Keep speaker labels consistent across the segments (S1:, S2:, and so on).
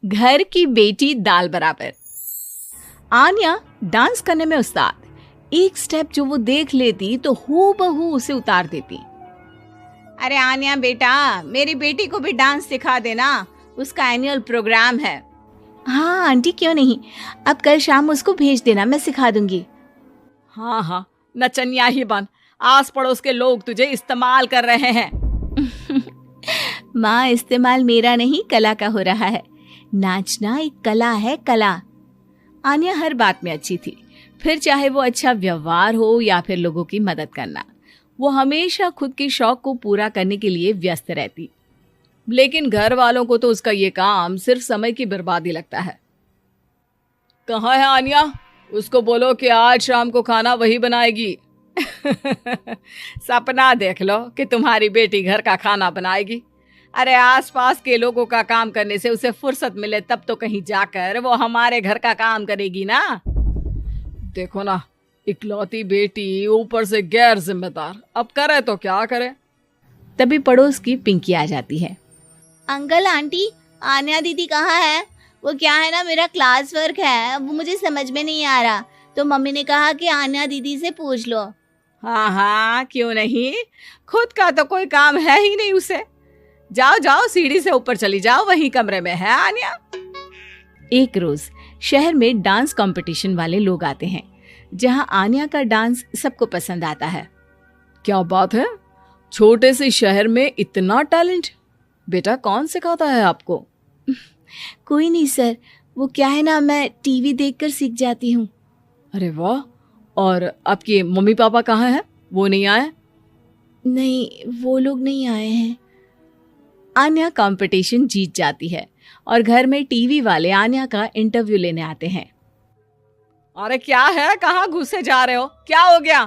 S1: घर की बेटी दाल बराबर। आन्या डांस करने में उस्ताद। एक स्टेप जो वो देख लेती तो हूबहू उसे उतार देती।
S2: अरे आन्या बेटा, मेरी बेटी को भी डांस सिखा देना, उसका एनुअल प्रोग्राम है।
S1: हाँ आंटी, क्यों नहीं, अब कल शाम उसको भेज देना, मैं सिखा दूंगी।
S2: हाँ हाँ, नचनिया ही बन, आस पड़ोस के लोग तुझे इस्तेमाल कर रहे हैं।
S1: माँ, इस्तेमाल मेरा नहीं कला का हो रहा है। नाचना एक कला है, कला। आन्या हर बात में अच्छी थी, फिर चाहे वो अच्छा व्यवहार हो या फिर लोगों की मदद करना। वो हमेशा खुद के शौक को पूरा करने के लिए व्यस्त रहती, लेकिन घर वालों को तो उसका ये काम सिर्फ समय की बर्बादी लगता है। कहाँ है आन्या? उसको बोलो कि आज शाम को खाना वही बनाएगी। सपना देख लो कि तुम्हारी बेटी घर का खाना बनाएगी। अरे आसपास के लोगों का काम करने से उसे फुर्सत मिले तब तो कहीं जाकर वो हमारे घर का काम करेगी ना। देखो ना, इकलौती बेटी, ऊपर से गैर जिम्मेदार, अब करे तो क्या करे। तभी पड़ोस की पिंकी आ जाती है।
S3: अंकल आंटी, आन्या दीदी कहाँ है? वो क्या है ना, मेरा क्लास वर्क है, वो मुझे समझ में नहीं आ रहा, तो मम्मी ने कहा कि आन्या दीदी से पूछ लो।
S2: हाँ हाँ, क्यों नहीं, खुद का तो कोई काम है ही नहीं उसे। जाओ जाओ, सीढ़ी से ऊपर चली जाओ, वही कमरे में है आन्या।
S1: एक रोज शहर में डांस कंपटीशन वाले लोग आते हैं, जहां आन्या का डांस सबको पसंद आता है।
S2: क्या बात है, छोटे से शहर में इतना टैलेंट। बेटा, कौन सिखाता है आपको?
S1: कोई नहीं सर, वो क्या है ना, मैं टीवी देखकर सीख जाती हूँ।
S2: अरे वाह, और आपके मम्मी पापा कहाँ हैं? वो नहीं आए?
S1: नहीं, वो लोग नहीं आए हैं। आन्या कंपटीशन जीत जाती है और घर में टीवी वाले आन्या का इंटरव्यू लेने आते हैं।
S2: अरे क्या है, कहाँ घुसे जा रहे हो, क्या हो गया?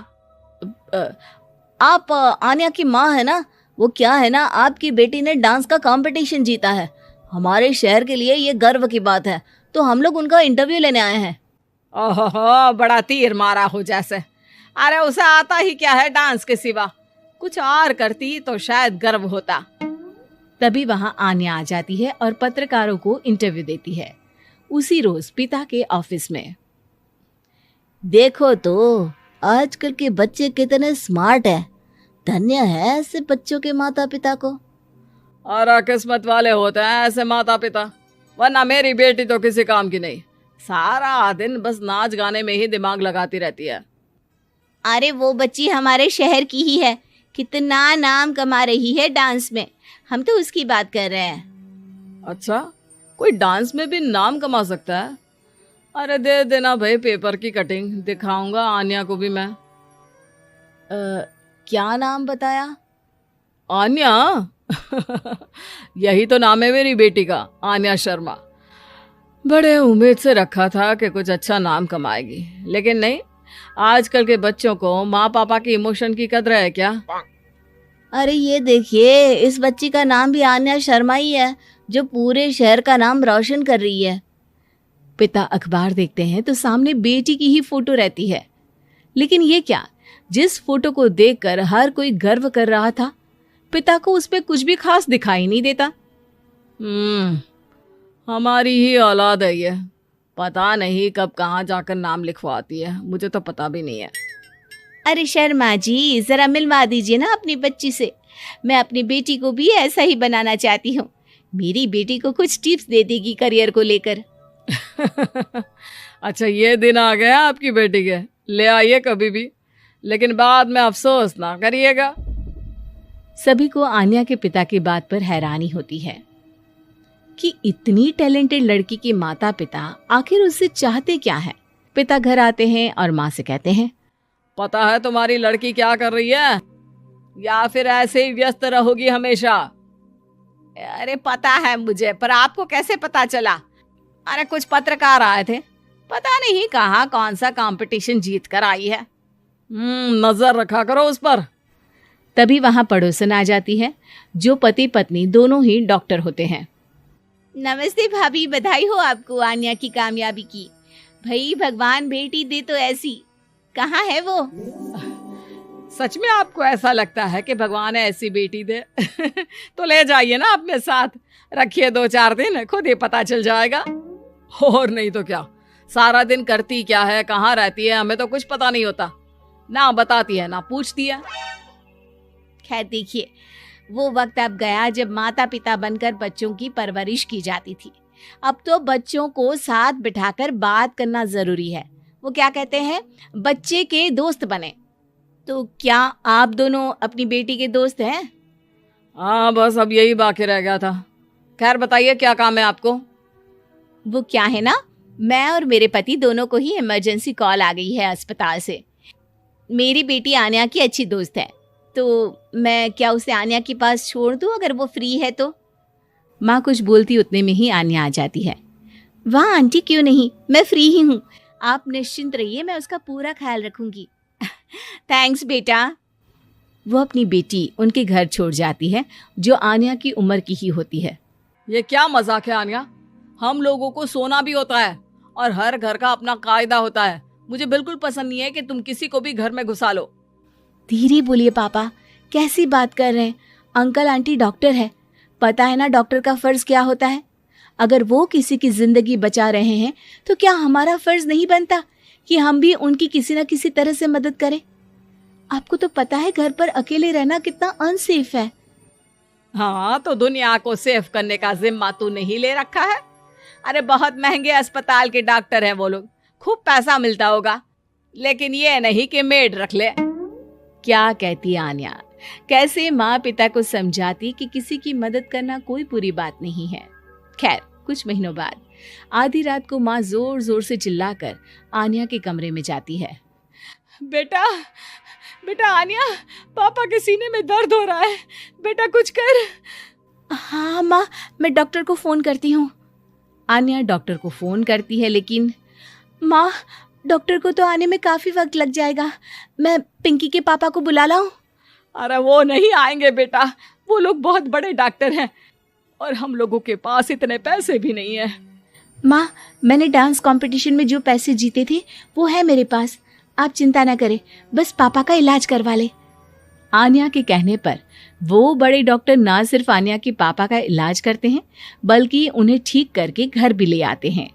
S3: आप आन्या की माँ है ना? वो क्या है ना, आपकी बेटी ने डांस का कंपटीशन जीता है, हमारे शहर के लिए ये गर्व की बात है, तो हम लोग उनका इंटरव्यू लेने आए हैं।
S2: ओहो, बड़ा तीर मारा हो जैसे। अरे उसे आता ही क्या है डांस के सिवा, कुछ और करती तो शायद गर्व होता।
S1: तभी वहां आन्या आ जाती है और पत्रकारों को इंटरव्यू देती है। उसी रोज पिता के ऑफिस में।
S3: देखो तो आजकल के बच्चे कितने स्मार्ट हैं, धन्य है ऐसे बच्चों के माता पिता को।
S2: और किस्मत वाले होते हैं ऐसे माता पिता, वरना मेरी बेटी तो किसी काम की नहीं, सारा दिन बस नाच गाने में ही दिमाग लगाती रहती है।
S3: अरे वो बच्ची हमारे शहर की ही है, कितना नाम कमा रही है डांस में, हम तो उसकी बात कर रहे हैं।
S2: अच्छा, कोई डांस में भी नाम कमा सकता है? अरे दे देना भाई पेपर की कटिंग, दिखाऊंगा आन्या को भी मैं।
S3: क्या नाम बताया?
S2: आन्या? यही तो नाम है मेरी बेटी का, आन्या शर्मा। बड़े उम्मीद से रखा था कि कुछ अच्छा नाम कमाएगी, लेकिन नहीं। आजकल के बच्चों को माँ पापा की इमोशन की कदर है क्या?
S3: अरे ये देखिए, इस बच्ची का नाम भी आन्या शर्मा ही है, जो पूरे शहर का नाम रोशन कर रही है।
S1: पिता अखबार देखते हैं तो सामने बेटी की ही फोटो रहती है, लेकिन ये क्या, जिस फोटो को देखकर हर कोई गर्व कर रहा था, पिता को उस पे कुछ भी खास दिखाई नहीं देता।
S2: हमारी ही औलाद है ये, पता नहीं कब कहाँ जाकर नाम लिखवाती है, मुझे तो पता भी नहीं है।
S3: अरे शर्मा जी, जरा मिलवा दीजिए ना अपनी बच्ची से, मैं अपनी बेटी को भी ऐसा ही बनाना चाहती हूँ। मेरी बेटी को कुछ टिप्स दे देगी करियर को लेकर।
S2: अच्छा, ये दिन आ गया आपकी बेटी के, ले आइए कभी भी, लेकिन बाद में अफसोस ना करिएगा।
S1: सभी को आन्या के पिता की बात पर हैरानी होती है कि इतनी टैलेंटेड लड़की के माता पिता आखिर उससे चाहते क्या है। पिता घर आते हैं और माँ से कहते हैं,
S2: पता है तुम्हारी लड़की क्या कर रही है, या फिर ऐसे ही व्यस्त रहोगी हमेशा? अरे पता है मुझे, पर आपको कैसे पता चला? अरे कुछ पत्रकार आए थे, पता नहीं कहाँ कौन सा कंपटीशन जीत कर आई है। नजर रखा करो उस पर।
S1: तभी वहां पड़ोसन आ जाती है, जो पति पत्नी दोनों ही डॉक्टर होते हैं।
S3: नमस्ते भाभी, बधाई हो आपको आन्या की कामयाबी की। भाई भगवान बेटी दे तो ऐसी। कहाँ है वो?
S2: सच में आपको ऐसा लगता है कि भगवान ऐसी बेटी दे? तो ले जाइए ना अपने साथ, रखिए 2-4 दिन, खुद ही पता चल जाएगा। और नहीं तो क्या, सारा दिन करती क्या है, कहाँ रहती है, हमें तो कुछ पता नहीं होता, ना बताती है ना पूछती है।
S3: खैर देखिए, वो वक्त अब गया जब माता पिता बनकर बच्चों की परवरिश की जाती थी। अब तो बच्चों को साथ बिठाकर बात करना जरूरी है। वो क्या कहते हैं, बच्चे के दोस्त बने। तो क्या आप दोनों अपनी बेटी के दोस्त हैं?
S2: हाँ, बस अब यही बाकी रह गया था। खैर बताइए, क्या काम है आपको?
S3: वो क्या है ना, मैं और मेरे पति दोनों को ही इमरजेंसी कॉल आ गई है अस्पताल से। मेरी बेटी आन्या की अच्छी दोस्त है, तो मैं क्या उसे आन्या के पास छोड़ दूं अगर वो फ्री है तो?
S1: माँ कुछ बोलती उतने में ही आन्या आ जाती है।
S3: वाह आंटी, क्यों नहीं, मैं फ्री ही हूँ, आप निश्चिंत रहिए, मैं उसका पूरा ख्याल रखूंगी। थैंक्स बेटा।
S1: वो अपनी बेटी उनके घर छोड़ जाती है, जो आन्या की उम्र की ही होती है।
S2: ये क्या मजाक है आन्या? हम लोगों को सोना भी होता है और हर घर का अपना कायदा होता है। मुझे बिल्कुल पसंद नहीं है कि तुम किसी को भी घर में घुसा लो।
S1: धीरे बोलिए पापा, कैसी बात कर रहे हैं? अंकल आंटी डॉक्टर है, पता है ना डॉक्टर का फर्ज क्या होता है। अगर वो किसी की जिंदगी बचा रहे हैं तो क्या हमारा फर्ज नहीं बनता कि हम भी उनकी किसी न किसी तरह से मदद करें? आपको तो पता है घर पर अकेले रहना कितना अनसेफ है।
S2: हाँ, तो दुनिया को सेफ करने का जिम्मा तू नहीं ले रखा है? अरे बहुत महंगे अस्पताल के डॉक्टर हैं वो लोग, खूब पैसा मिलता होगा, लेकिन ये नहीं कि मेड रख ले।
S1: क्या कहती आन्या, कैसे माँ पिता को समझाती कि किसी की मदद करना कोई बुरी बात नहीं है। खैर कुछ महीनों बाद आधी रात को माँ जोर जोर से चिल्लाकर आन्या के कमरे में जाती है।
S2: बेटा बेटा आन्या, पापा के सीने में दर्द हो रहा है, बेटा कुछ कर।
S1: हाँ माँ, मैं डॉक्टर को फोन करती हूँ। आन्या डॉक्टर को फोन करती है, लेकिन माँ डॉक्टर को तो आने में काफी वक्त लग जाएगा, मैं पिंकी के पापा को बुला लाऊं?
S2: अरे वो नहीं आएंगे बेटा, वो लोग बहुत बड़े डॉक्टर हैं और हम लोगों के पास इतने पैसे भी नहीं है।
S1: माँ, मैंने डांस कंपटीशन में जो पैसे जीते थे वो है मेरे पास, आप चिंता ना करें, बस पापा का इलाज करवा ले। आन्या के कहने पर वो बड़े डॉक्टर ना सिर्फ आन्या के पापा का इलाज करते हैं, बल्कि उन्हें ठीक करके घर भी ले आते हैं।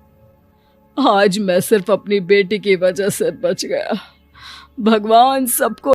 S2: आज मैं सिर्फ अपनी बेटी की वजह से बच गया। भगवान सबको